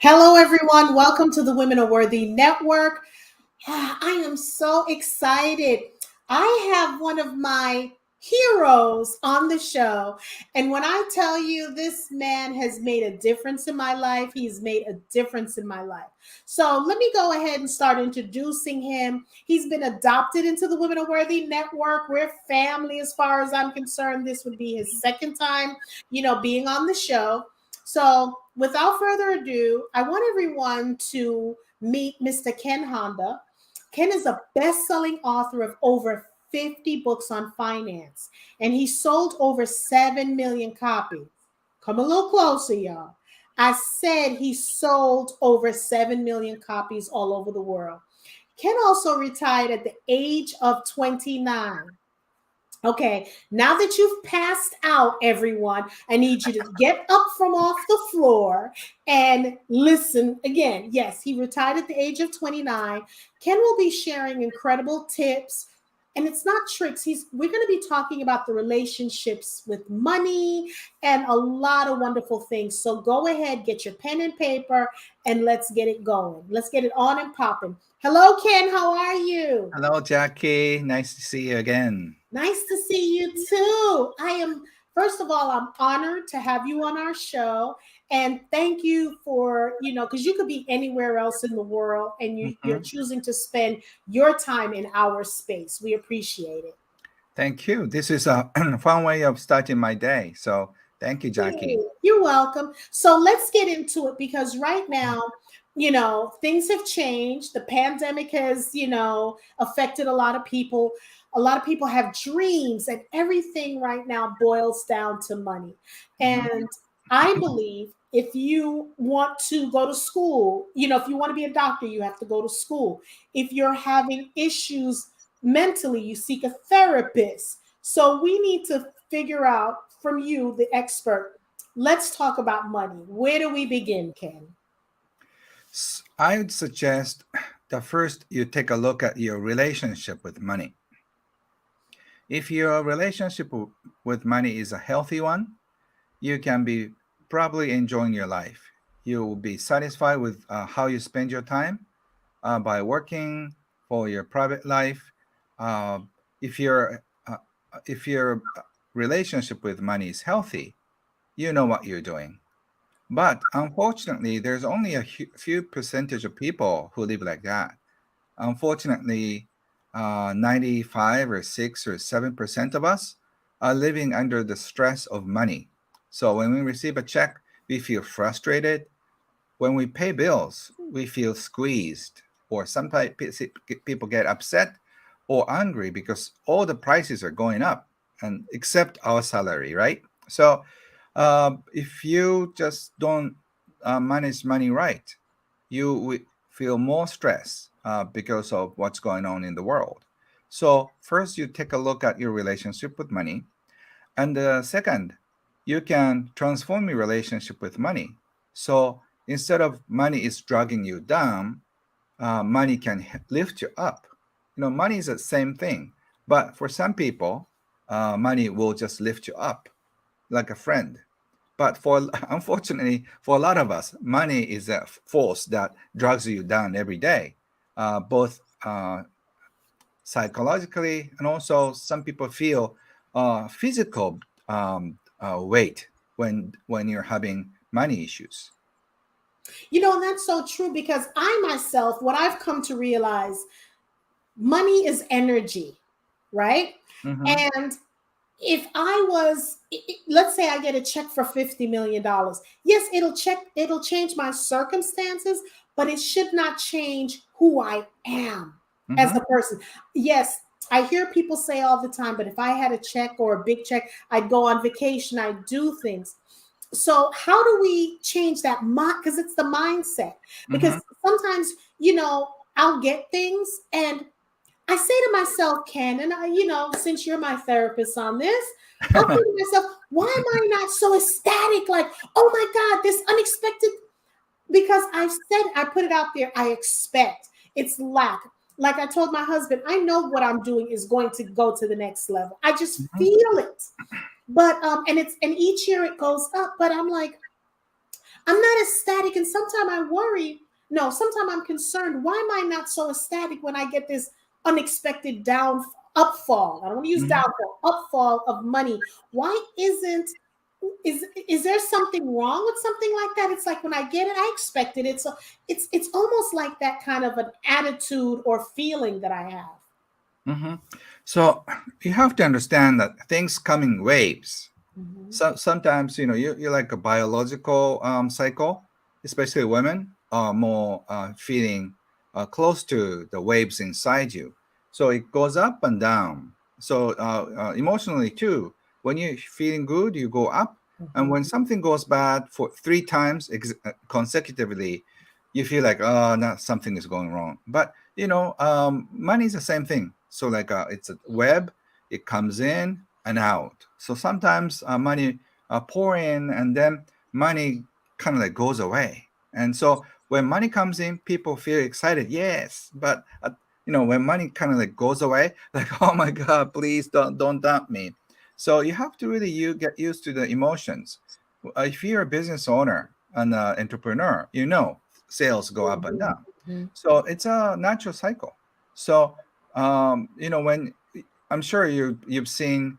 Hello, everyone. Welcome to the Women Are Worthy Network. I am so excited. I have one of my heroes on the show. And when I tell you this man has made a difference in my life, he's made a difference in my life. So let me go ahead and start introducing him. He's been adopted into the Women Are Worthy Network. We're family as far as I'm concerned. This would be his second time, being on the show. So without further ado, I want everyone to meet Mr. Ken Honda. Ken is a best-selling author of over 50 books on finance, and he sold over 7 million copies. Come a little closer, y'all. I said he sold over 7 million copies all over the world. Ken also retired at the age of 29. Okay, now that you've passed out, everyone, I need you to get up from off the floor and listen again. Yes, he retired at the age of 29. Ken will be sharing incredible tips, and it's not tricks. We're going to be talking about the relationships with money and a lot of wonderful things. So go ahead, get your pen and paper, and let's get it going. Let's get it on and popping. Hello, Ken. How are you? Hello, Jackie. Nice to see you again. Nice to see you too. First of all, I'm honored to have you on our show. And thank you for, because you could be anywhere else in the world and you're Mhm. choosing to spend your time in our space. We appreciate it. Thank you. This is a fun way of starting my day. So thank you, Jackie. Hey, you're welcome. So let's get into it because right now, things have changed. The pandemic has, affected a lot of people. A lot of people have dreams, and everything right now boils down to money. Mhm. And I believe if you want to go to school, if you want to be a doctor, you have to go to school. If you're having issues mentally, you seek a therapist. So we need to figure out from you, the expert. Let's talk about money. Where do we begin, Ken? I would suggest that first you take a look at your relationship with money. If your relationship with money is a healthy one, you can be probably enjoying your life. You will be satisfied with how you spend your time by working for your private life. Uh, if your if your relationship with money is healthy, you know what you're doing. But unfortunately, there's only a few percentage of people who live like that. Unfortunately, 95 or 6 or 7% of us are living under the stress of money. So when we receive a check, we feel frustrated. When we pay bills, we feel squeezed. Or sometimes people get upset or angry because all the prices are going up, and except our salary, right? So if you just don't manage money right, you will feel more stress because of what's going on in the world. So first, you take a look at your relationship with money, and second, you can transform your relationship with money. So instead of money is dragging you down, money can lift you up. Money is the same thing, but for some people, money will just lift you up like a friend. But for unfortunately, for a lot of us, money is a force that drags you down every day, both psychologically and also some people feel physical weight when you're having money issues. That's so true because I myself, what I've come to realize, money is energy, right? Hmm. And if I was, let's say I get a check for $50 million, yes, it'll change my circumstances, but it should not change who I am as a Hmm. person. Yes, I hear people say all the time, but if I had a check or a big check, I'd go on vacation, I'd do things. So how do we change that mind? Because it's the mindset. Because Hmm. sometimes, I'll get things and I say to myself, Ken, and since you're my therapist on this, I'll say to myself, why am I not so ecstatic? Like, oh my God, this unexpected, because I put it out there, I expect it's lack. Like I told my husband, I know what I'm doing is going to go to the next level. I just feel it. But and each year it goes up, but I'm like, I'm not ecstatic thinking, sometimes I worry. No, sometimes I'm concerned. Why am I not so ecstatic when I get this unexpected upfall? I don't want to use Mhm. downfall, upfall of money. Why isn't is there something wrong with something like that? It's like when I get it, I expected it. So it's almost like that kind of an attitude or feeling that I have. Mhm. So you have to understand that things come in waves. Mhm. So sometimes you're like a biological cycle, especially women are more feeling close to the waves inside you. So it goes up and down. So emotionally too, when you're feeling good, you go up, and when Mhm. something goes bad for three times consecutively, you feel like, oh no, something is going wrong. But money is the same thing. So like it's a web, it comes in and out. So sometimes money pour in, and then money kind of like goes away. And so when money comes in, people feel excited, yes. But when money kind of like goes away, like, oh my God, please don't dump me. So you have to really get used to the emotions. If you're a business owner and an entrepreneur, sales go up and down. Mhm. So it's a natural cycle. So when I'm sure you've seen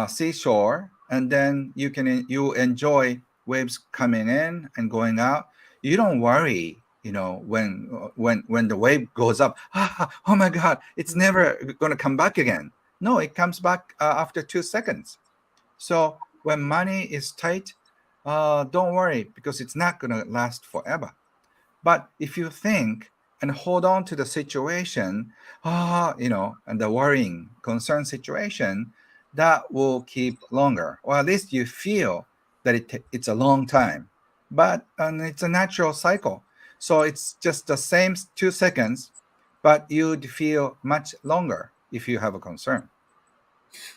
seashore, and then you enjoy waves coming in and going out. You don't worry, when the wave goes up. Oh my God, it's never going to come back again. No, it comes back after 2 seconds. So when money is tight, don't worry, because it's not going to last forever. But if you think and hold on to the situation, and the worrying, concern situation, that will keep longer, or at least you feel that it's a long time. But and it's a natural cycle. So it's just the same 2 seconds, but you'd feel much longer if you have a concern.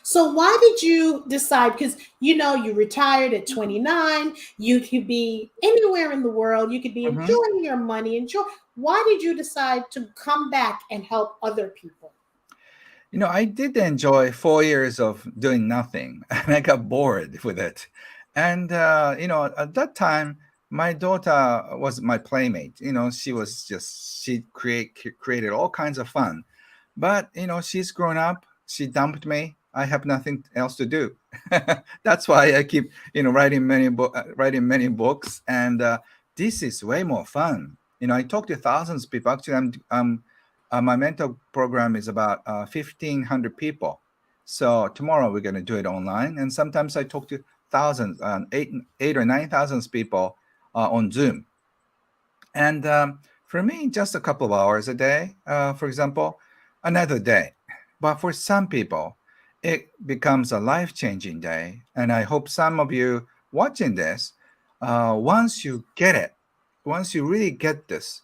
So why did you decide? Because you retired at 29. You could be anywhere in the world. You could be Mhm. enjoying your money. Enjoy. Why did you decide to come back and help other people? I did enjoy 4 years of doing nothing, and I got bored with it. And at that time, my daughter was my playmate. She created all kinds of fun. But she's grown up. She dumped me. I have nothing else to do. That's why I keep writing many books, and this is way more fun. I talk to thousands of people. Actually, my mentor program is about 1,500 people. So tomorrow we're going to do it online, and sometimes I talk to thousands, eight or 9,000 people on Zoom. And for me, just a couple of hours a day, for example, another day. But for some people, it becomes a life changing day. And I hope some of you watching this, once you get it, once you really get this,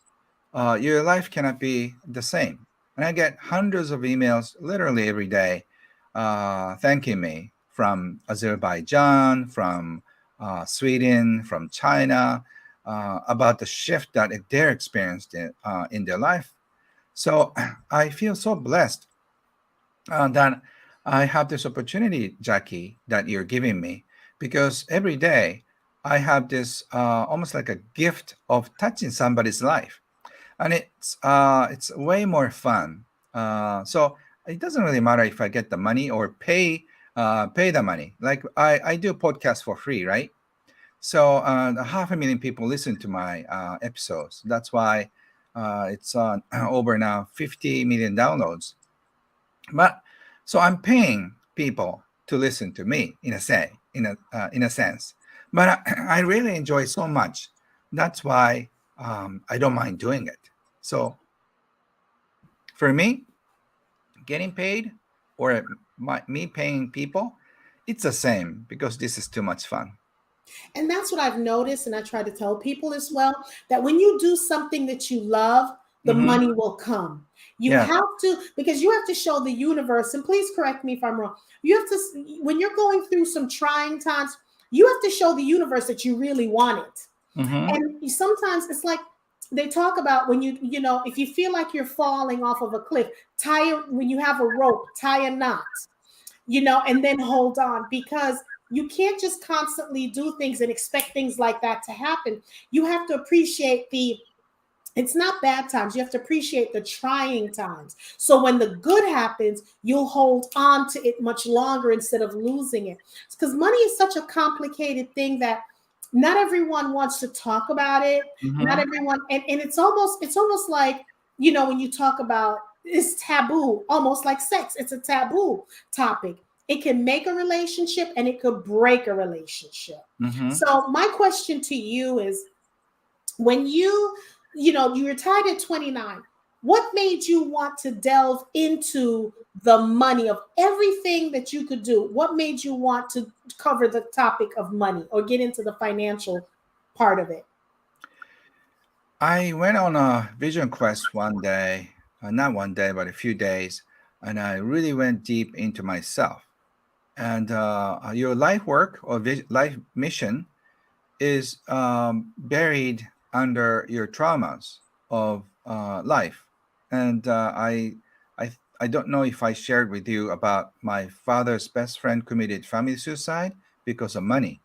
your life cannot be the same. And I get hundreds of emails literally every day thanking me from Azerbaijan, from Sweden, from China, about the shift that they're experienced in their life. So I feel so blessed that I have this opportunity, Jackie, that you're giving me, because every day I have this almost like a gift of touching somebody's life, and it's way more fun. So it doesn't really matter if I get the money or pay the money. Like I do podcasts for free, right? So 500,000 people listen to my episodes. That's why it's on over now 50 million downloads. But so I'm paying people to listen to me in a sense. But I really enjoy so much. That's why I don't mind doing it. So for me, getting paid or me paying people, it's the same because this is too much fun. And that's what I've noticed, and I try to tell people as well, that when you do something that you love, the Mm-hmm. money will come. You Yeah. have to, because you have to show the universe, and please correct me if I'm wrong. You have to, when you're going through some trying times, you have to show the universe that you really want it. Mm-hmm. And sometimes it's like they talk about when if you feel like you're falling off of a cliff, when you have a rope, tie a knot, and then hold on, because You can't just constantly do things and expect things like that to happen. You have to appreciate the it's not bad times. You have to appreciate the trying times. So when the good happens, you'll hold on to it much longer instead of losing it. Because money is such a complicated thing that not everyone wants to talk about it. Not Mm-hmm. everyone, and it's almost like, when you talk about it's taboo, almost like sex. It's a taboo topic. It can make a relationship and it could break a relationship. Mm-hmm. So my question to you is, when you retired at 29, what made you want to delve into the money of everything that you could do? What made you want to cover the topic of money or get into the financial part of it? I went on a vision quest one day, not one day, but a few days, and I really went deep into myself. And your life work or life mission is buried under your traumas of life. And I don't know if I shared with you about my father's best friend committed family suicide because of money.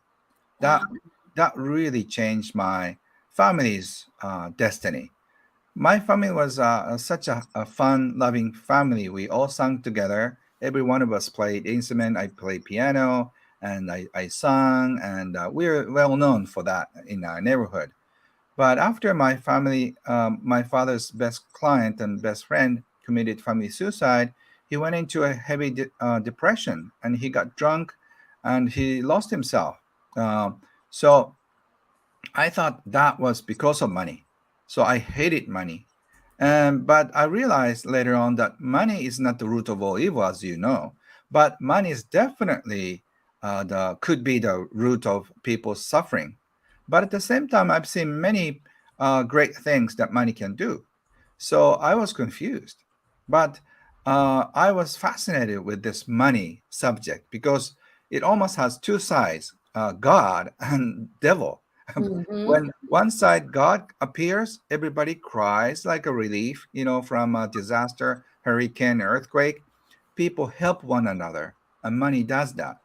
That Wow. that really changed my family's destiny. My family was such a fun, loving family. We all sang together. Every one of us played instrument. I played piano, and I sung, and we're well known for that in our neighborhood. But after my father's best client and best friend committed family suicide, he went into a heavy depression, and he got drunk, and he lost himself. So I thought that was because of money. So I hated money. But I realized later on that money is not the root of all evil, as you know. But money is definitely the could be the root of people's suffering. But at the same time, I've seen many great things that money can do. So I was confused. But I was fascinated with this money subject because it almost has two sides, God and devil. Hmm. When one side God appears, everybody cries like a relief, from a disaster, hurricane, earthquake. People help one another, and money does that.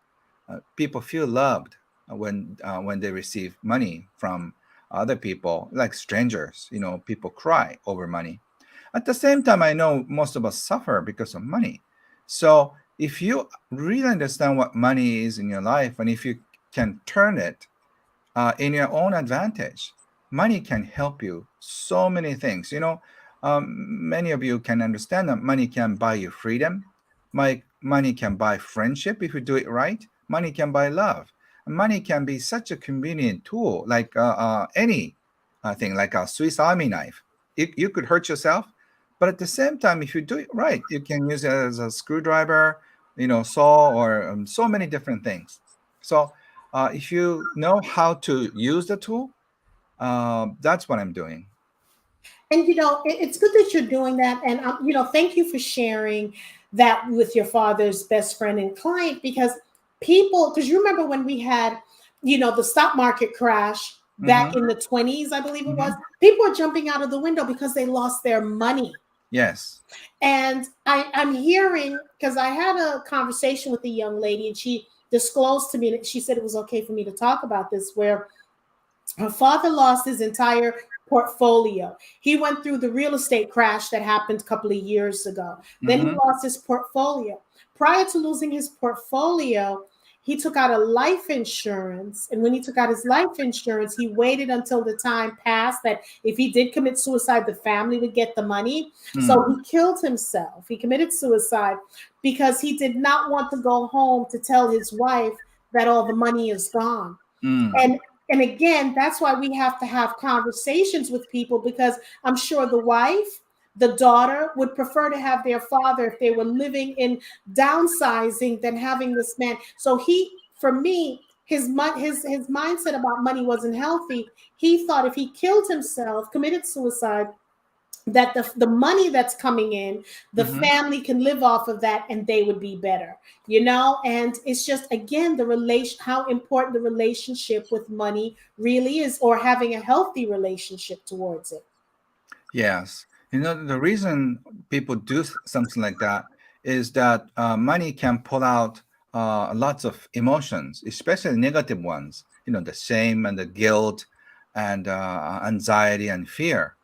People feel loved when they receive money from other people, like strangers. People cry over money. At the same time, I know most of us suffer because of money. So if you really understand what money is in your life, and if you can turn it in your own advantage. Money can help you so many things. Many of you can understand that money can buy you freedom. Money can buy friendship if you do it right. Money can buy love. Money can be such a convenient tool, like any thing, like a Swiss Army knife. You could hurt yourself, but at the same time, if you do it right, you can use it as a screwdriver, saw, or so many different things. So if you know how to use the tool, that's what I'm doing. And it's good that you're doing that. And thank you for sharing that with your father's best friend and client, because you remember when we had, the stock market crash back Mm-hmm. in the 20s, I believe it was. Mm-hmm. People are jumping out of the window because they lost their money. Yes. And I'm hearing, because I had a conversation with a young lady and she disclosed to me that she said it was okay for me to talk about this, where her father lost his entire portfolio. He went through the real estate crash that happened a couple of years ago. Then he Mm-hmm. lost his portfolio. Prior to losing his portfolio, he took out a life insurance. And when he took out his life insurance, he waited until the time passed that if he did commit suicide, the family would get the money. So Mm. he killed himself. He committed suicide because he did not want to go home to tell his wife that all the money is gone. Mm. And again, that's why we have to have conversations with people, because I'm sure the wife, the daughter would prefer to have their father, if they were living in downsizing, than having this man. So for me, his mindset about money wasn't healthy. He thought if he killed himself, committed suicide, that the money that's coming in, the Mm-hmm. family can live off of that and they would be better. And it's just, again, the relation, how important the relationship with money really is, or having a healthy relationship towards it. Yes. The reason people do something like that is that money can pull out lots of emotions, especially negative ones, the shame and the guilt and anxiety and fear.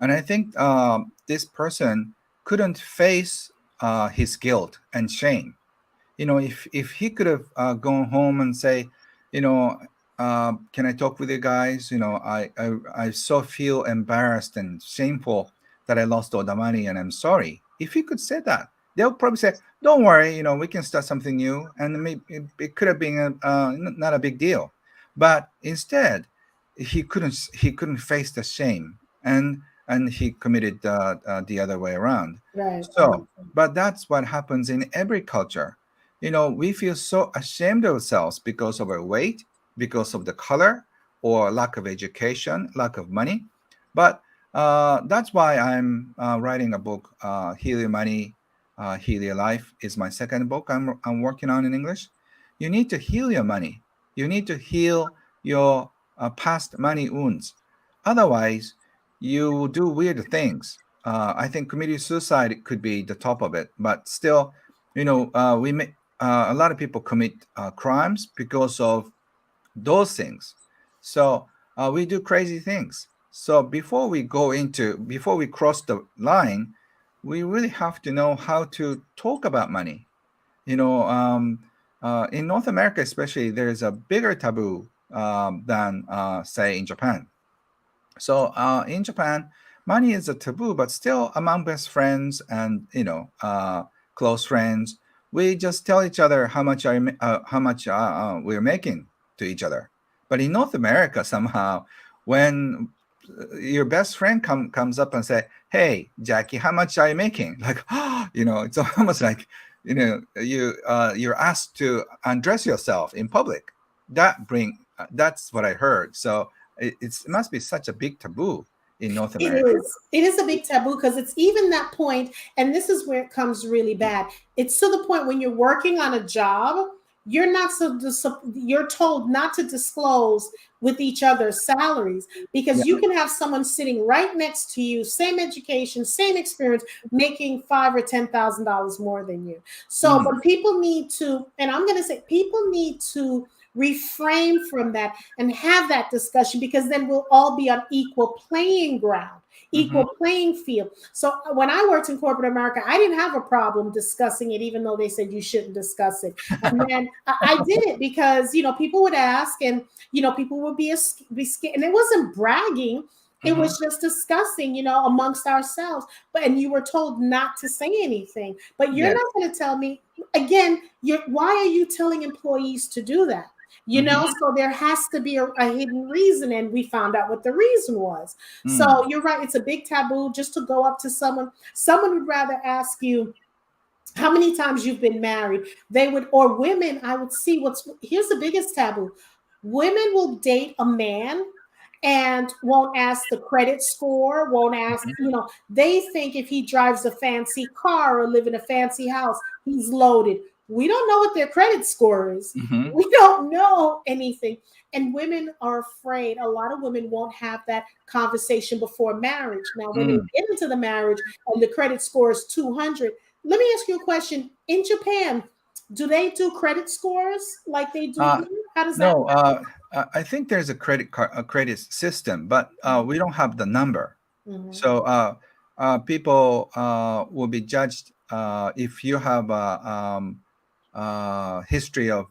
And I think this person couldn't face his guilt and shame. If he could have gone home and say, you know can I talk with you guys, I so feel embarrassed and shameful that I lost all the money and I'm sorry. If he could say that, they'll probably say, don't worry, we can start something new, and maybe it could have been not a big deal. But instead, he couldn't face the shame, and he committed the other way around. Right. So but that's what happens in every culture. We feel so ashamed of ourselves because of our weight, because of the color, or lack of education, lack of money. But that's why I'm writing a book, Heal Your Money, Heal Your Life is my second book I'm working on in English. You need to heal your money. You need to heal your past money wounds. Otherwise, you will do weird things. I think committing suicide could be the top of it, but still, we may, a lot of people commit crimes because of those things. So we do crazy things. So before we cross the line, we really have to know how to talk about money. In North America, especially, there's a bigger taboo than, say, in Japan. So in Japan, money is a taboo, but still among best friends and close friends, we just tell each other how much we're making to each other. But in North America, somehow, when your best friend comes up and say, "Hey, Jackie, how much are you making?" Like, it's almost like you're asked to undress yourself in public. That's what I heard. So it must be such a big taboo in North It America. is. It is a big taboo because it's even that point, and this is where it comes really bad. It's to the point when you're working on a job, you're told not to disclose with each other's salaries Yeah. because you can have someone sitting right next to you, same education, same experience, making $5,000 or $10,000 more than you. So, Mm. but people need to, and I'm going to say, people need to refrain from that and have that discussion because then we'll all be on equal playing ground, Hmm. equal playing field. So when I worked in corporate America, I didn't have a problem discussing it, even though they said you shouldn't discuss it. And then I did it because people would ask, and people would be scared, and it wasn't bragging. It Hmm. was just discussing, amongst ourselves. But and you were told not to say anything. But you're Yes. not going to tell me again. Why are you telling employees to do that? Hmm. So there has to be a hidden reason, and we found out what the reason was. Mm. So you're right, it's a big taboo just to go up to someone would rather ask you how many times you've been married. They would, or women, I would see here's the biggest taboo. Women will date a man and won't ask the credit score, won't ask, they think if he drives a fancy car or live in a fancy house, he's loaded. We don't know what their credit score is. Hmm. We don't know anything. And women are afraid. A lot of women won't have that conversation before marriage. Now, when they Mm. get into the marriage and the credit score is 200, let me ask you a question. In Japan, do they do credit scores like they do Uh, here? How does that no, I think there's a credit system, but we don't have the number. work? Mhm. So people will be judged if you have a history of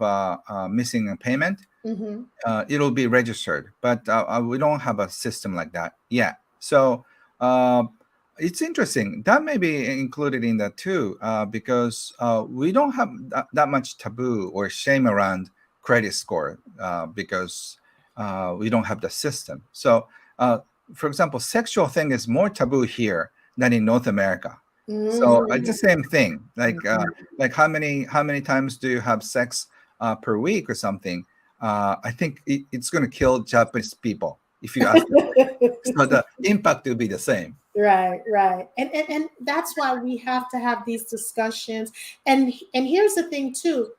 missing a payment. Mm-hmm. It'll be registered, but we don't have a system like that yet. So uh, it's interesting that may be included in that too, because we don't have that much taboo or shame around credit score because we don't have the system. So, for example, sexual thing is more taboo here than in North America. So it's the Mm-hmm. same thing. Like how many times do you have sex per week or something? I think it's going to kill Japanese people if you ask them. So the impact will be the same. Right, right. And that's why we have to have these discussions. And here's the thing too.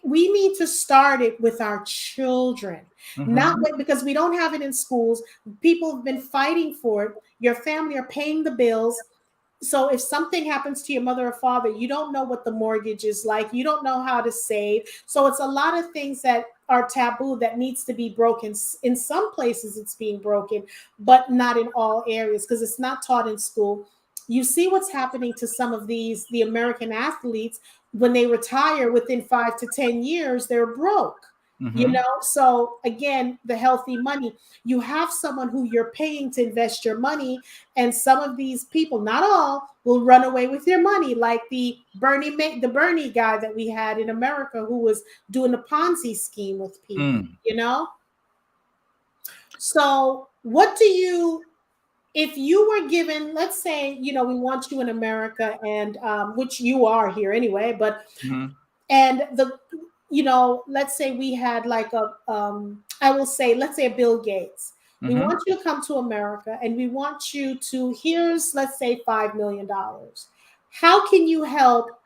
We need to start it with our children, not Hmm. wait because we don't have it in schools. People have been fighting for it. Your family are paying the bills. So if something happens to your mother or father, you don't know what the mortgage is like. You don't know how to save. So it's a lot of things that are taboo that needs to be broken. In some places it's being broken, but not in all areas because it's not taught in school. You see what's happening to some of the American athletes when they retire within 5 to 10 years, they're broke. You Mm-hmm. know, so again, the healthy money, you have someone who you're paying to invest your money, and some of these people, not all, will run away with your money, like the Bernie guy that we had in America who was doing a Ponzi scheme with people. Mm. You know, so what do you? If you were given, let's say, we want you in America, and which you are here anyway, but Mm-hmm. and let's say we had like I will say, let's say a Bill Gates. We Mm-hmm. want you to come to America and we want you to, here's, let's say, $5 million. How can you help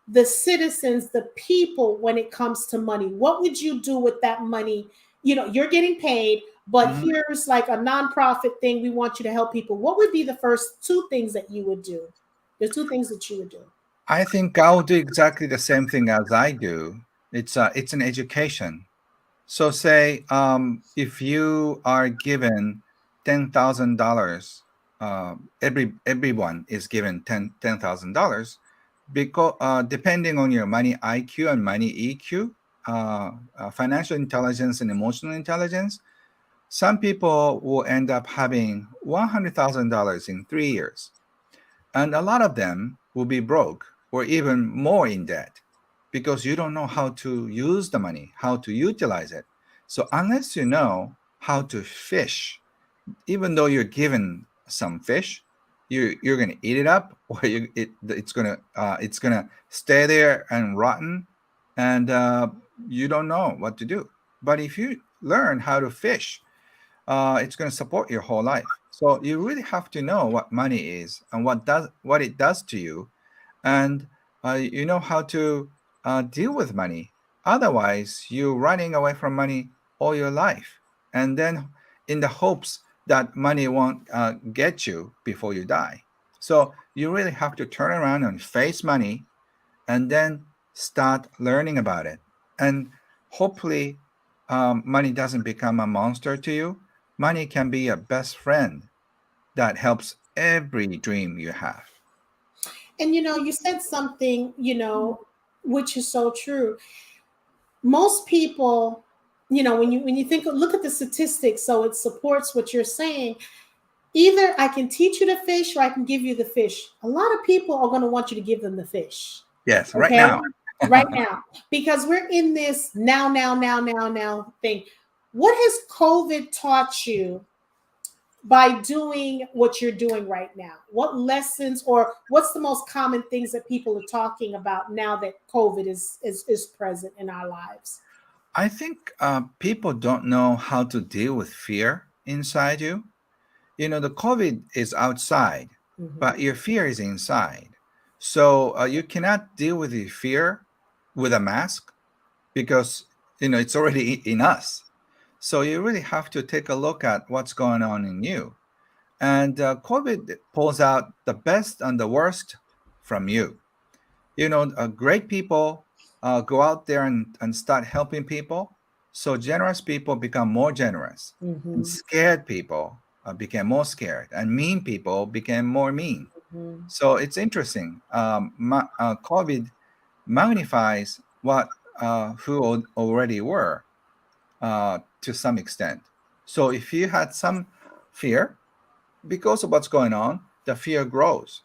the citizens, the people, when it comes to money? What would you do with that money? You're getting paid, but Mm-hmm. here's like a nonprofit thing. We want you to help people. What would be the first two things that you would do? The two things that you would do. I think I'll do exactly the same thing as I do. It's an education. So say if you are given $10,000, everyone is given $10,000 because depending on your money IQ and money EQ, financial intelligence and emotional intelligence, some people will end up having $100,000 in 3 years, and a lot of them will be broke or even more in debt because you don't know how to use the money, how to utilize it. So unless you know how to fish, even though you're given some fish, you're gonna eat it up, or it's gonna stay there and rotten, and you don't know what to do. But if you learn how to fish, it's going to support your whole life. So you really have to know what money is and what it does to you, and you know how to deal with money. Otherwise, you're running away from money all your life, and then in the hopes that money won't get you before you die. So you really have to turn around and face money, and then start learning about it. And hopefully, money doesn't become a monster to you. Money can be a best friend that helps every dream you have. And you said something, which is so true. Most people, when you think, look at the statistics, so it supports what you're saying. Either I can teach you to fish or I can give you the fish. A lot of people are going to want you to give them the fish. Yes, right Okay? now. Right now. Because we're in this now thing. What has COVID taught you by doing what you're doing right now? What lessons, or what's the most common things that people are talking about now that COVID is present in our lives? I think people don't know how to deal with fear inside you. You know, the COVID is outside, but Mhm. your fear is inside. So you cannot deal with your fear with a mask because, it's already in us. So you really have to take a look at what's going on in you. And COVID pulls out the best and the worst from you. Great people go out there and start helping people. So generous people become more generous, and Mhm. scared people became more scared, and mean people became more mean. Mhm. So it's interesting. COVID magnifies what who already were to some extent. So if you had some fear because of what's going on, the fear grows.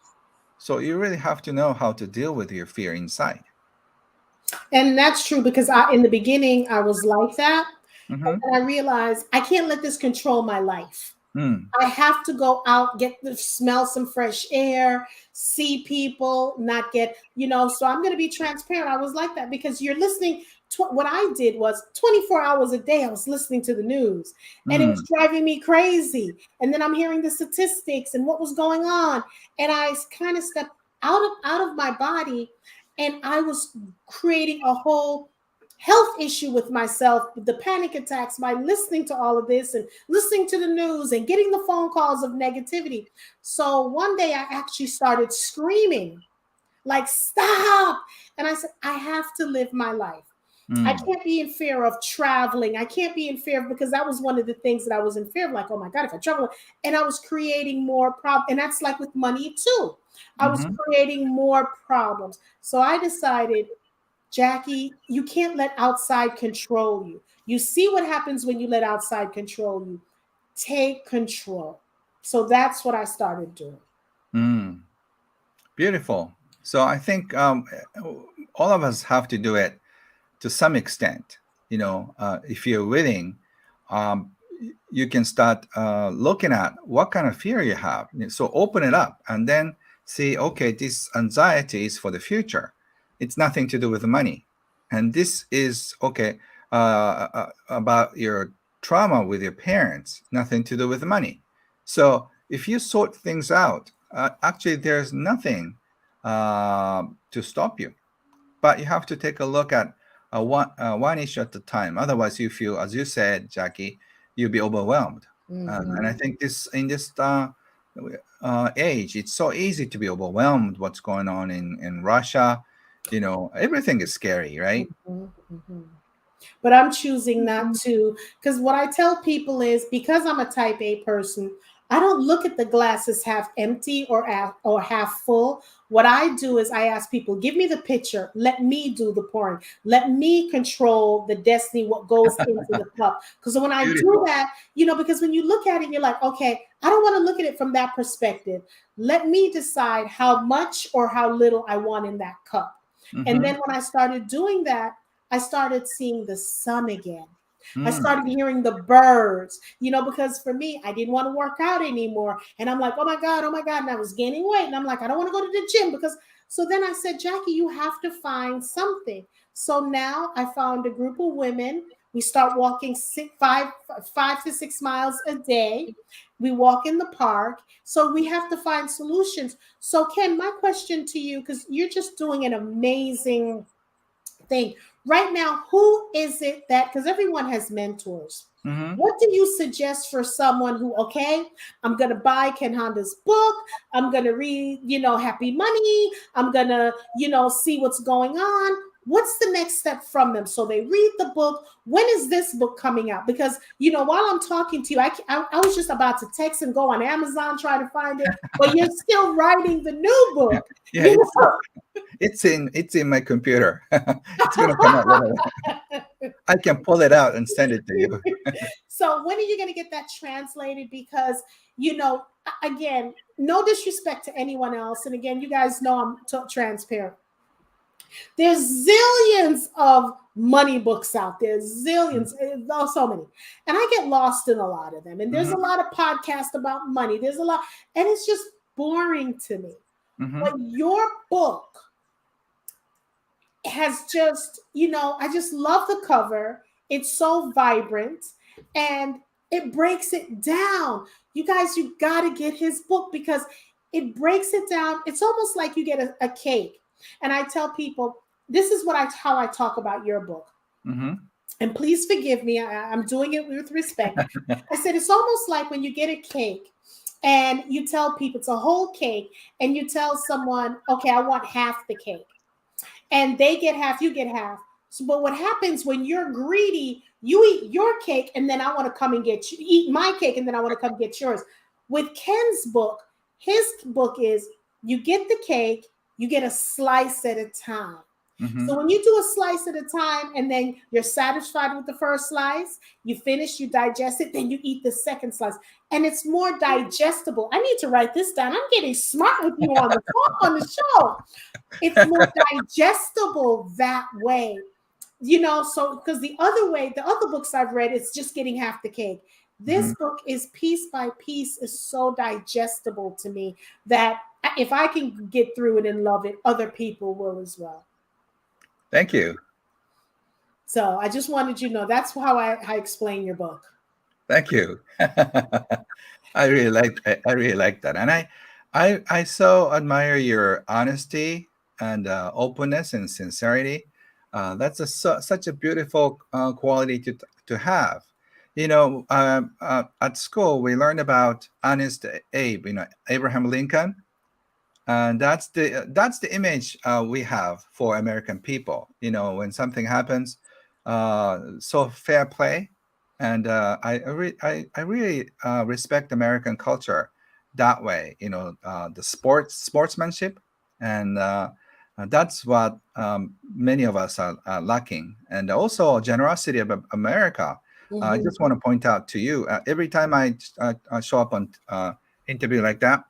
So you really have to know how to deal with your fear inside. And that's true because in the beginning I was like that, Mm-hmm. and I realized I can't let this control my life. Mm. I have to go out, smell some fresh air, see people, not so I'm going to be transparent. I was like that because you're listening. What I did was 24 hours a day, I was listening to the news, and it was Mm. driving me crazy. And then I'm hearing the statistics and what was going on. And I kind of stepped out of my body, and I was creating a whole health issue with myself, the panic attacks, by listening to all of this and listening to the news and getting the phone calls of negativity. So one day I actually started screaming, like, stop. And I said, I have to live my life. I Mm. can't be in fear of traveling. I can't be in fear of, because that was one of the things that I was in fear of, like, oh my God, if I travel, and I was creating more problems. And that's like with money too. I was Mm-hmm. creating more problems. So I decided, Jackie, you can't let outside control you. You see what happens when you let outside control you. Take control. So that's what I started doing. Mm. Beautiful. So I think all of us have to do it to some extent. If you're willing, um, you can start looking at what kind of fear you have. So open it up and then see, okay, this anxiety is for the future. It's nothing to do with money. And this is, okay, about your trauma with your parents, nothing to do with money. So if you sort things out, actually, there's nothing to stop you, but you have to take a look at one issue at a time. Otherwise, you feel, as you said, Jackie, you'll be overwhelmed. And I Mm-hmm. think this in this age, it's so easy to be overwhelmed. What's going on in Russia? Everything is scary, right? Mm-hmm. Mm-hmm. But I'm choosing not to, because what I tell people is, because I'm a type A person, I don't look at the glass as half empty or half full. What I do is I ask people, give me the picture, let me do the pouring, let me control the destiny, what goes into the cup. Because when I do Beautiful. that, because when you look at it, you're like, okay, I don't want to look at it from that perspective. Let me decide how much or how little I want in that cup. And Mm-hmm. then when I started doing that, I started seeing the sun again. I Mm. started hearing the birds, because for me, I didn't want to work out anymore. And I'm like, oh my God, oh my God. And I was gaining weight. And I'm like, I don't want to go to the gym because. So then I said, Jackie, you have to find something. So now I found a group of women. We start walking 5 to 6 miles a day. We walk in the park. So we have to find solutions. So, Ken, my question to you, because you're just doing an amazing thing right now, who is it that, because everyone has mentors, Mm-hmm. what do you suggest for someone who, okay, I'm going to buy Ken Honda's book, I'm going to read, Happy Money, I'm going to, see what's going on, what's the next step from them? So they read the book. When is this book coming out? Because while I'm talking to you, I was just about to text and go on Amazon try to find it, but you're still writing the new book. Yeah, you it's in my computer. It's gonna come out right away. I can pull it out and send it to you. So when are you going to get that translated? Because, again, no disrespect to anyone else. And again, you guys know I'm transparent. There's zillions of money books out there, zillions, so many. And I get lost in a lot of them. And there's a Mm-hmm. lot of podcasts about money. There's a lot, and it's just boring to me. Mm-hmm. But your book has just, I just love the cover. It's so vibrant and it breaks it down. You guys, you got to get his book because it breaks it down. It's almost like you get a cake. And I tell people, this is how I talk about your book. Mm-hmm. And please forgive me, I'm doing it with respect. I said, it's almost like when you get a cake and you tell people it's a whole cake and you tell someone, okay, I want half the cake, and they get half, you get half. So, but what happens when you're greedy, you eat your cake and then I want to come and eat my cake and then I want to come get yours. With Ken's book, his book is you get the cake, you get a slice at a time. Mm-hmm. So when you do a slice at a time and then you're satisfied with the first slice, you finish, you digest it, then you eat the second slice. And it's more digestible. I need to write this down. I'm getting smart with you on the phone, on the show. It's more digestible that way, so because the other way, the other books I've read, it's just getting half the cake. Mm-hmm. This book is piece by piece, is so digestible to me that if I can get through it and love it, other people will as well. Thank you. So I just wanted you to know that's how I explain your book. Thank you. I really like that, and I so admire your honesty and openness and sincerity. Such a beautiful quality to have. At school we learned about Honest Abe, Abraham Lincoln, and that's the image we have for American people. When something happens, so fair play, and I really respect American culture that way. The sportsmanship, and that's what many of us are lacking, and also generosity of America. I Hmm. just want to point out to you, every time I show up on interview like that,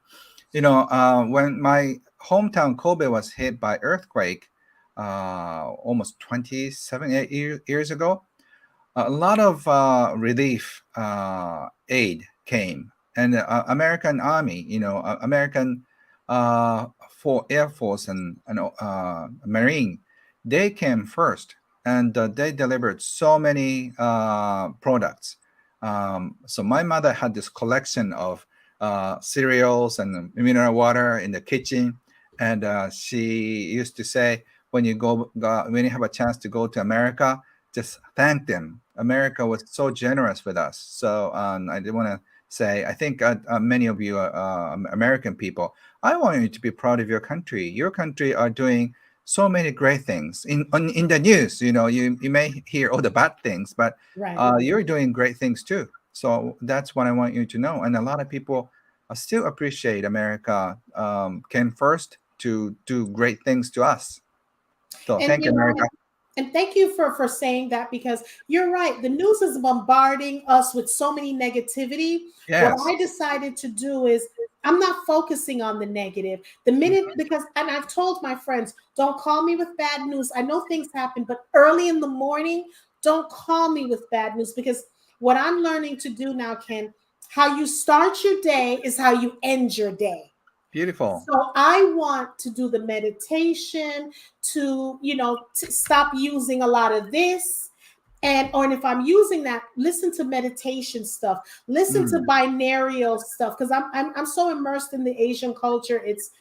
when my hometown Kobe was hit by earthquake, almost 27 years ago, a lot of relief aid came, and American Army, American for Air Force and Marine, they came first, and they delivered so many products. So my mother had this collection of cereals and mineral water in the kitchen, and she used to say, when you have a chance to go to America, just thank them. America was so generous with us. So I did want to say, I think many of you American people, I want you to be proud of your country. Your country are doing so many great things in the news. You may hear all the bad things, but Right. you're doing great things too. So that's what I want you to know. And a lot of people still appreciate America came first to do great things to us. So And thank you, you know, America. and thank you for saying that, because you're right. The news is bombarding us with so many negativity. What Yes. I decided to do is I'm not focusing on the negative. The minute, because, and I've told my friends, don't call me with bad news. I know things happen, but early in the morning, don't call me with bad news, because what I'm learning to do now, Ken, how you start your day is how you end your day. Beautiful. So I want to do the meditation to, to stop using a lot of this. And if I'm using that, listen to meditation stuff, listen to Mm. binaural stuff, because I'm so immersed in the Asian culture. It's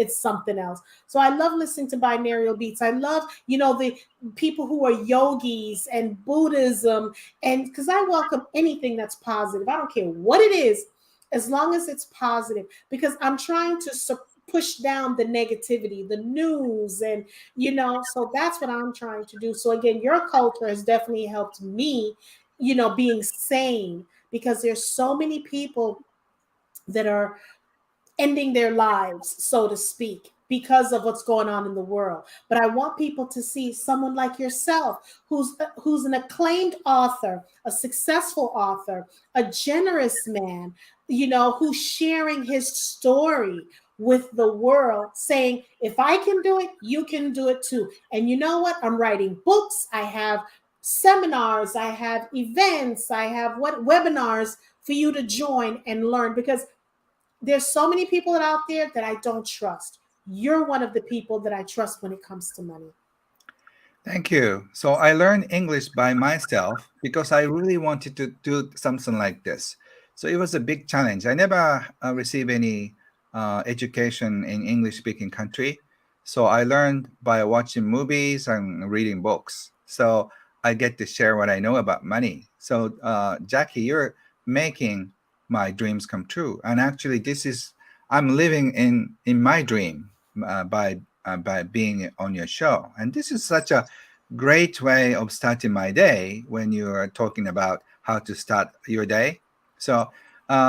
something else. So I love listening to binaural beats. I love, the people who are yogis and Buddhism, and because I welcome anything that's positive. I don't care what it is, as long as it's positive, because I'm trying to push down the negativity, the news, and so that's what I'm trying to do. So again, your culture has definitely helped me, being sane, because there's so many people that are ending their lives, so to speak, because of what's going on in the world. But I want people to see someone like yourself, who's an acclaimed author, a successful author, a generous man, who's sharing his story with the world, saying, if I can do it, you can do it too. And you know what? I'm writing books. I have seminars. I have events. I have webinars for you to join and learn, because there's so many people out there that I don't trust. You're one of the people that I trust when it comes to money. Thank you. So I learned English by myself because I really wanted to do something like this. So it was a big challenge. I never received any education in English speaking country. So I learned by watching movies and reading books. So I get to share what I know about money. So Jackie, you're making my dreams come true. And actually, I'm living in my dream by being on your show. And this is such a great way of starting my day when you are talking about how to start your day. So,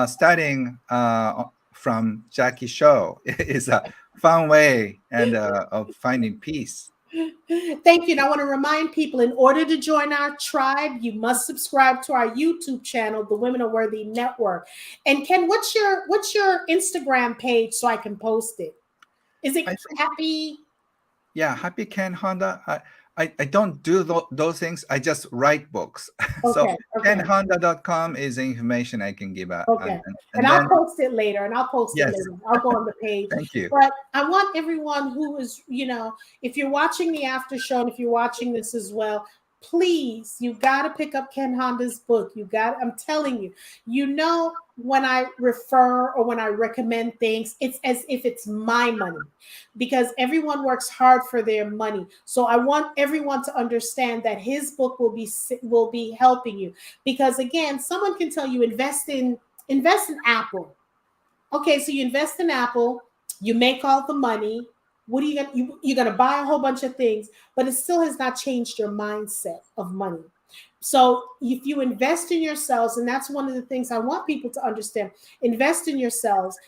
starting from Jackie's show is a fun way and of finding peace. Thank you. And I want to remind people, in order to join our tribe, you must subscribe to our YouTube channel, the Women Are Worthy Network. And Ken, what's your Instagram page so I can post it? Is it I think, Happy? yeah, Happy Ken Honda. I don't do those things. I just write books. So Okay, okay. kenhonda.com is the information I can give out. Okay. And And I'll then, post it later, and I'll post it yes, later. I'll go on the page. thank you. But I want everyone who is, if you're watching the after show and if you're watching this as well, please, you got to pick up Ken Honda's book. I'm telling you, when I refer or when I recommend things, it's as if it's my money, because everyone works hard for their money. So I want everyone to understand that his book will be helping you, because again, someone can tell you invest in Apple. Okay, so you invest in Apple, you make all the money. What are you gonna you're gonna buy a whole bunch of things, but it still has not changed your mindset of money. So if you invest in yourselves, and that's one of the things I want people to understand, invest in yourselves.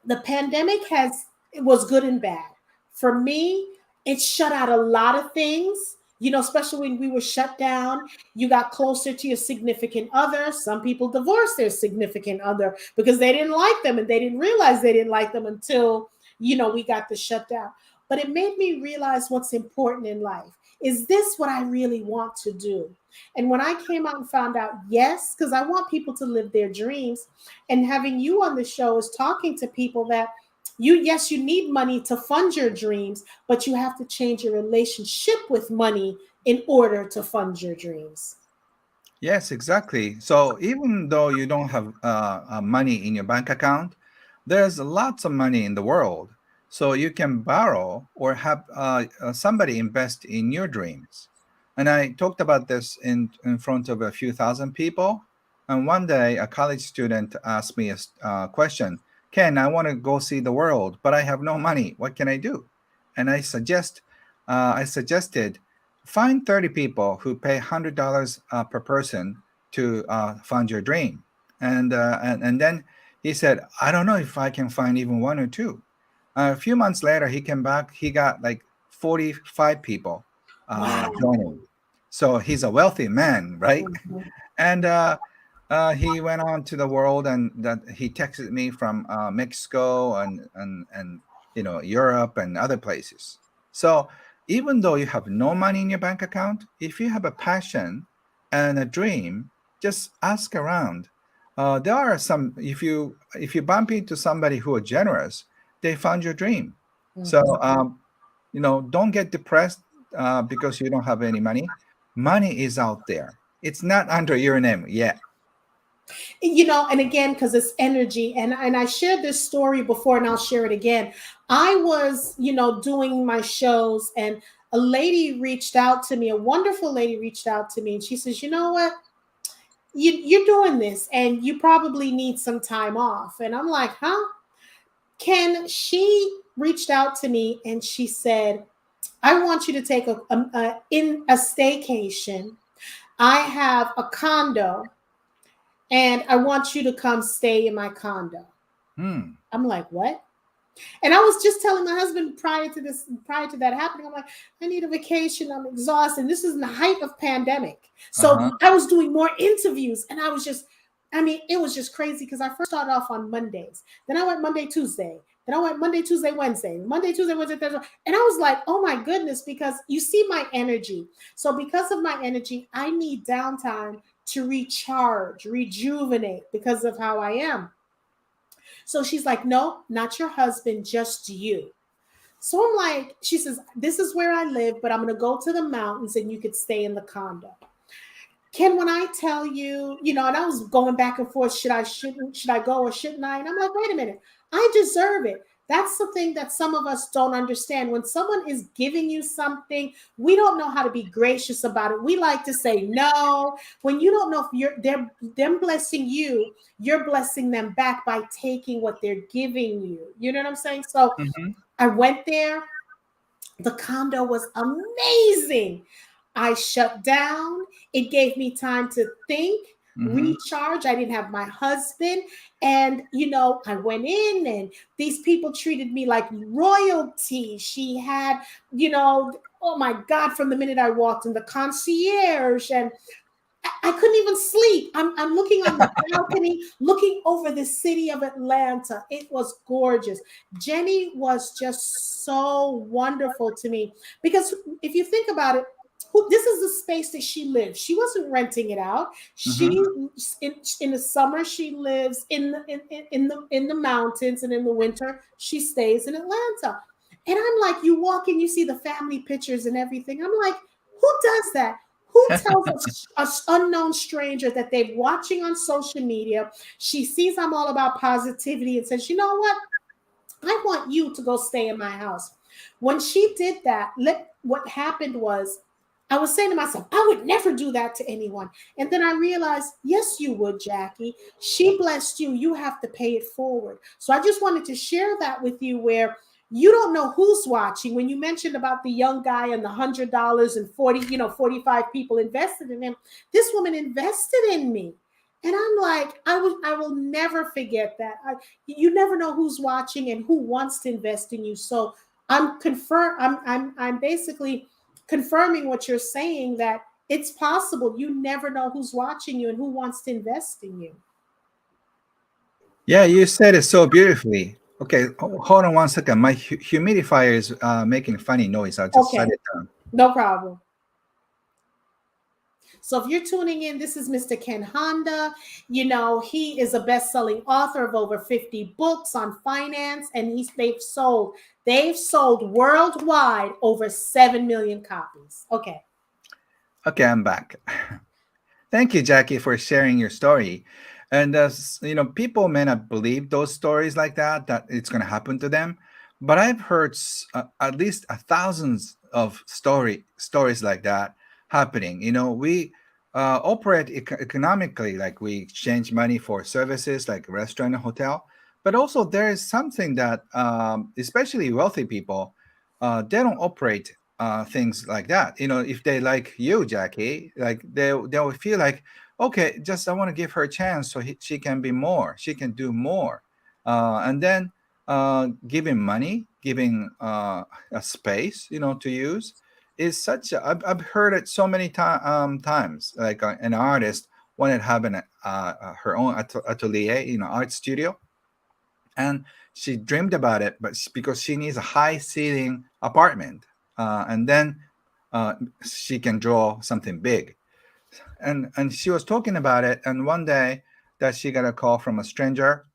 The pandemic it was good and bad. For me, it shut out a lot of things. Especially when we were shut down, you got closer to your significant other. Some people divorced their significant other because they didn't like them, and they didn't realize they didn't like them until, we got the shutdown. But it made me realize what's important in life. Is this what I really want to do? And when I came out and found out, yes, because I want people to live their dreams, and having you on the show is talking to people that yes, you need money to fund your dreams, but you have to change your relationship with money in order to fund your dreams. Yes, exactly. So even though you don't have money in your bank account, there's lots of money in the world. So you can borrow or have somebody invest in your dreams. And I talked about this in front of a few thousand people. And one day, a college student asked me a question. Ken, I want to go see the world, but I have no money. What can I do? And I suggested find 30 people who pay $100 per person to fund your dream. And then he said, I don't know if I can find even one or two. A few months later, he came back. He got like 45 people Wow. joining. So he's a wealthy man, right? Mhm. And he went on to the world, and that he texted me from Mexico and Europe and other places. So even though you have no money in your bank account, if you have a passion and a dream, just ask around. There are some. If you bump into somebody who are generous, they found your dream. So Mhm. don't get depressed because you don't have any money. Money is out there. It's not under your name yet. And again, because it's energy, and I shared this story before, and I'll share it again. I was, doing my shows, and a lady reached out to me, a wonderful lady reached out to me, and she says, you know what, you're doing this, and you probably need some time off. And I'm like, huh? She reached out to me, and she said, I want you to take in a staycation. I have a condo, and I want you to come stay in my condo. Hmm. I'm like, what? And I was just telling my husband prior to that happening, I'm like, I need a vacation. I'm exhausted. This is in the height of pandemic. So Uh-huh. I was doing more interviews, and it was just crazy, because I first started off on Mondays. Then I went Monday, Tuesday. Then I went Monday, Tuesday, Wednesday. Monday, Tuesday, Wednesday, Thursday. And I was like, oh my goodness, because you see my energy. So because of my energy, I need downtime to recharge, rejuvenate, because of how I am. So she's like, no, not your husband, just you. So I'm like, she says, this is where I live, but I'm going to go to the mountains, and you could stay in the condo. Ken, when I tell you, and I was going back and forth, should I go or shouldn't I? And I'm like, wait a minute, I deserve it. That's the thing that some of us don't understand. When someone is giving you something, we don't know how to be gracious about it. We like to say no. When you don't know if they're them blessing you, you're blessing them back by taking what they're giving you. You know what I'm saying? So Hmm. I went there. The condo was amazing. I shut down. It gave me time to think, Hmm. recharge. I didn't have my husband. And, I went in, and these people treated me like royalty. She had, oh my God, from the minute I walked in, the concierge, and I couldn't even sleep. I'm looking on the balcony, looking over the city of Atlanta. It was gorgeous. Jenny was just so wonderful to me, because if you think about it, this is the space that she lives. She wasn't renting it out. Hmm. In the summer, she lives in the mountains, and in the winter she stays in Atlanta. And I'm like, you walk in, you see the family pictures and everything. I'm like, Who does that? Who tells a unknown stranger that they're watching on social media? She sees I'm all about positivity and says, you know what? I want you to go stay in my house. When she did that, what happened was I was saying to myself, I would never do that to anyone. And then I realized, yes, you would, Jackie. She blessed you. You have to pay it forward. So I just wanted to share that with you where you don't know who's watching. When you mentioned about the young guy and the $100 and 45 people invested in him, this woman invested in me. And I'm like, I will never forget that. You never know who's watching and who wants to invest in you. So I'm basically confirming what you're saying, that it's possible. You never know who's watching you and who wants to invest in you. Yeah, you said it so beautifully. Okay, hold on one second. My humidifier is making funny noise. I'll just shut Okay, it down. no problem. So if you're tuning in, this is Mr. Ken Honda. He is a best-selling author of over 50 books on finance, and they've sold worldwide over 7 million copies. Okay. Okay, I'm back. Thank you, Jackie, for sharing your story. And people may not believe those stories like that it's going to happen to them. But I've heard at least thousands of stories like that happening. We operate economically, like we exchange money for services like a restaurant and hotel. But also there is something that, especially wealthy people, they don't operate things like that. If they like you, Jackie, like they'll feel like, okay, just I want to give her a chance so she can be more, she can do more, and then giving money, giving a space, to use is such. I've heard it so many times. Like an artist wanted to have her own atelier, art studio, and she dreamed about it, but because she needs a high ceiling apartment, and then she can draw something big. And she was talking about it, and one day that she got a call from a stranger.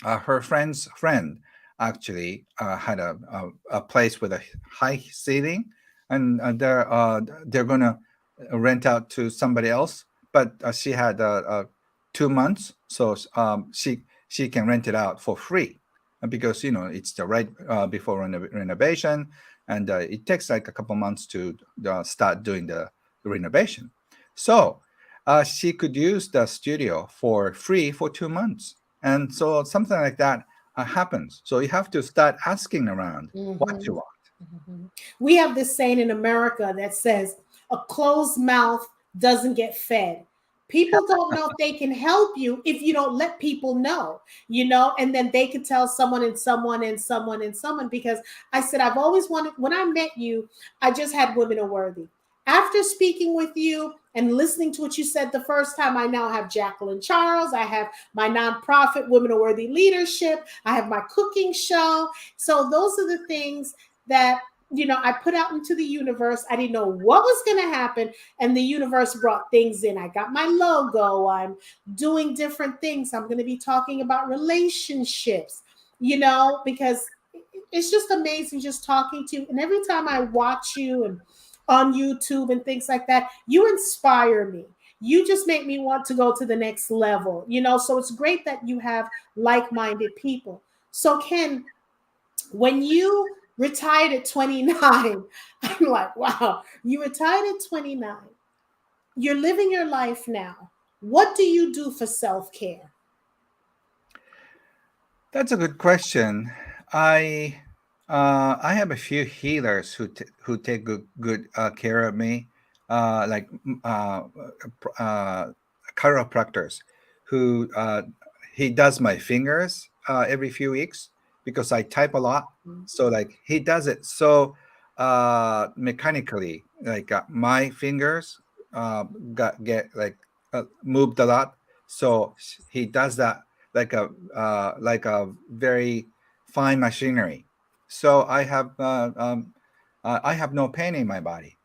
Her friend's friend actually had a place with a high ceiling, and they're gonna rent out to somebody else. But she had 2 months, so she can rent it out for free, because it's the right before renovation, and it takes like a couple months to start doing the renovation. So she could use the studio for free for 2 months, and so something like that happens. So you have to start asking around what Mm-hmm. you want. Mm-hmm. We have this saying in America that says, a closed mouth doesn't get fed. People don't know if they can help you if you don't let people know, and then they can tell someone and someone and someone and someone. Because I said, I've always wanted, when I met you, I just had Women Are Worthy. After speaking with you and listening to what you said the first time, I now have Jacqueline Charles. I have my nonprofit, Women Are Worthy Leadership. I have my cooking show. So those are the things that I put out into the universe. I didn't know what was going to happen, and the universe brought things in. I got my logo. I'm doing different things. I'm going to be talking about relationships, because it's just amazing just talking to you. And every time I watch you and on YouTube and things like that, you inspire me. You just make me want to go to the next level. So it's great that you have like-minded people. So Ken, when you retired at 29, I'm like, wow, you retired at 29. You're living your life now. What do you do for self-care? That's a good question. I I have a few healers who take good care of me, like chiropractors, who he does my fingers every few weeks because I type a lot. So like he does it so mechanically, like my fingers got get like moved a lot. So he does that like a very fine machinery. So I have no pain in my body,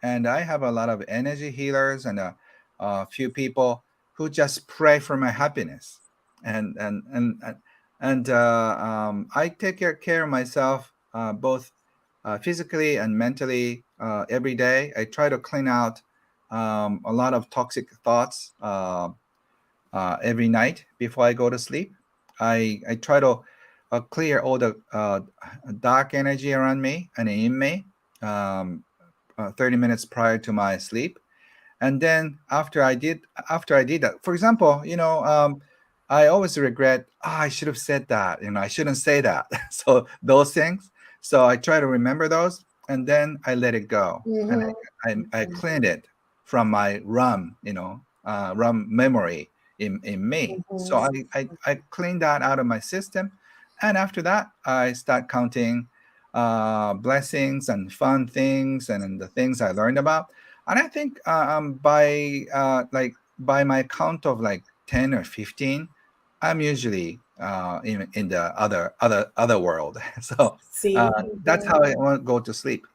and I have a lot of energy healers and a few people who just pray for my happiness, and and and and, I take care of myself both physically and mentally. every day. I try to clean out a lot of toxic thoughts every night before I go to sleep. I try to clear all the dark energy around me and in me, um, 30 minutes prior to my sleep. And then after I did that, for example, I always regret, I should have said that, I shouldn't say that. So those things, so I try to remember those, and then I let it go, and Mhm. I cleaned it from my rum memory in me. So Mhm. I clean that out of my system, and after that I start counting blessings and fun things and the things I learned about. And I think by my count of like 10 or 15, I'm usually in the other world. So See, that's how I want to go to sleep.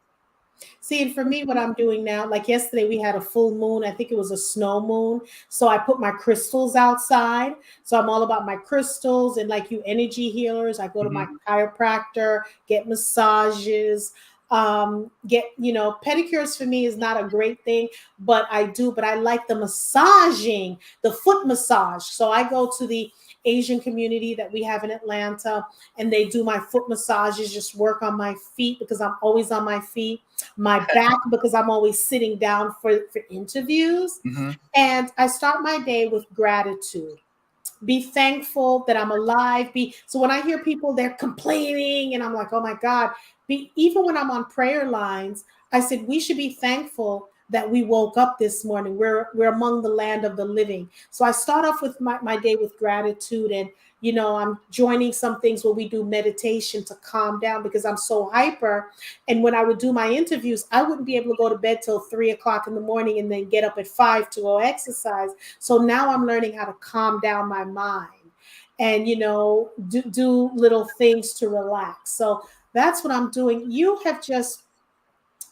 See, and for me, what I'm doing now, like yesterday, we had a full moon. I think it was a snow moon. So I put my crystals outside. So I'm all about my crystals and like you energy healers. I go to my Hmm. chiropractor, get massages, pedicures for me is not a great thing, but I do. But I like the massaging, the foot massage. So I go to the Asian community that we have in Atlanta and they do my foot massages, just work on my feet because I'm always on my feet, my back because I'm always sitting down for interviews. Hmm. And I start my day with gratitude. Be thankful that I'm alive. Be so when I hear people they're complaining and I'm like, oh my God, be even when I'm on prayer lines, I said we should be thankful that we woke up this morning. We're among the land of the living. So I start off with my day with gratitude and I'm joining some things where we do meditation to calm down because I'm so hyper. And when I would do my interviews, I wouldn't be able to go to bed till 3 o'clock in the morning and then get up at 5 to go exercise. So now I'm learning how to calm down my mind and, do little things to relax. So that's what I'm doing. You have just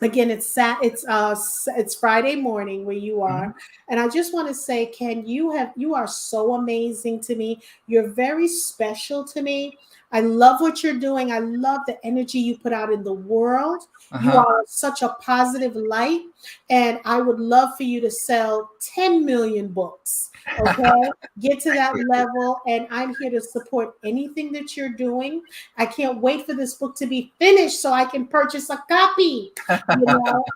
again it's Friday morning where you Hmm. are, and I just want to say, Ken, you are so amazing to me. You're very special to me. I love what you're doing. I love the energy you put out in the world. You Uh-huh. are such a positive light, and I would love for you to sell 10 million books. Okay, get to that level, and I'm here to support anything that you're doing. I can't wait for this book to be finished so I can purchase a copy.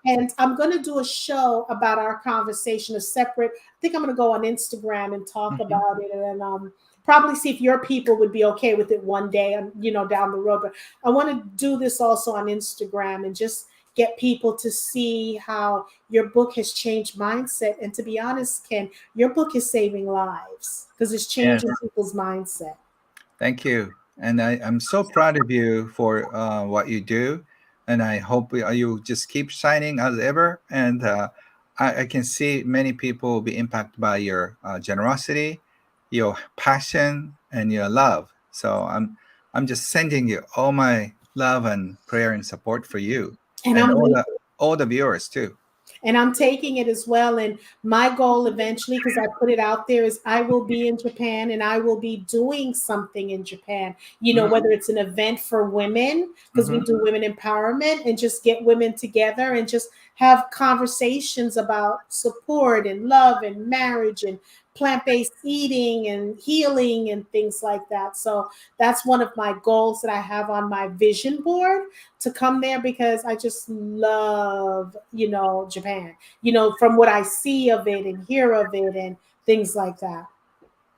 And I'm going to do a show about our conversation, a separate. I think I'm going to go on Instagram and talk Mhm. about it, and probably see if your people would be okay with it one day, and down the road. But I want to do this also on Instagram and just get people to see how your book has changed mindset. And to be honest, Ken, your book is saving lives because it's changing Yes. people's mindset. Thank you. And I'm so proud of you for what you do. And I hope you just keep shining as ever. And I can see many people will be impacted by your generosity, your passion, and your love. So I'm just sending you all my love and prayer and support for you And and I'm all the viewers too. and I'm taking it as well. And my goal eventually, because I put it out there, is I will be in Japan and I will be doing something in Japan, Hmm. whether it's an event for women, because we Hmm. do women empowerment and just get women together and just have conversations about support and love and marriage and plant-based eating and healing and things like that. So that's one of my goals that I have on my vision board to come there because I just love, Japan, from what I see of it and hear of it and things like that.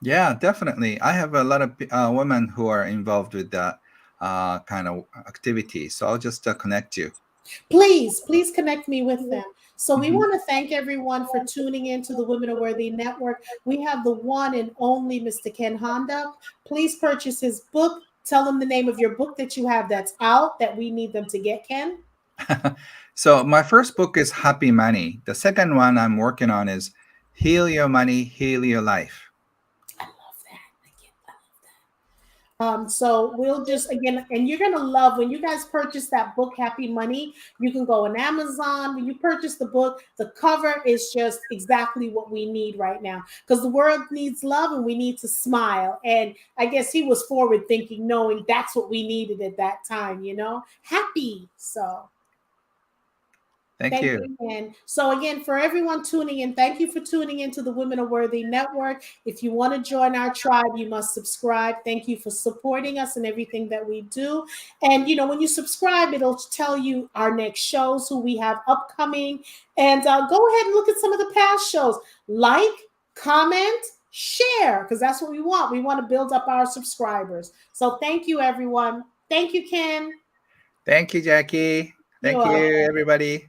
Yeah, definitely. I have a lot of women who are involved with that kind of activity. So I'll just connect you. Please connect me with them. So we Mhm. want to thank everyone for tuning in to the Women Are Worthy Network. We have the one and only Mr. Ken Honda. Please purchase his book. Tell them the name of your book that you have that's out that we need them to get, Ken. So my first book is Happy Money. The second one I'm working on is Heal Your Money, Heal Your Life. I love that. So we'll just again, and you're gonna love when you guys purchase that book, Happy Money. You can go on Amazon. When you purchase the book, the cover is just exactly what we need right now because the world needs love and we need to smile. And I guess he was forward thinking, knowing that's what we needed at that time. Happy. So Thank Thank you. you, Ken. So again, for everyone tuning in, thank you for tuning into the Women Are Worthy Network. If you want to join our tribe, you must subscribe. Thank you for supporting us and everything that we do. And when you subscribe, it'll tell you our next shows, who we have upcoming. And go ahead and look at some of the past shows. Like, comment, share, because that's what we want. We want to build up our subscribers. So thank you, everyone. Thank you, Ken. Thank you, Jackie. You're Thank you, welcome. everybody.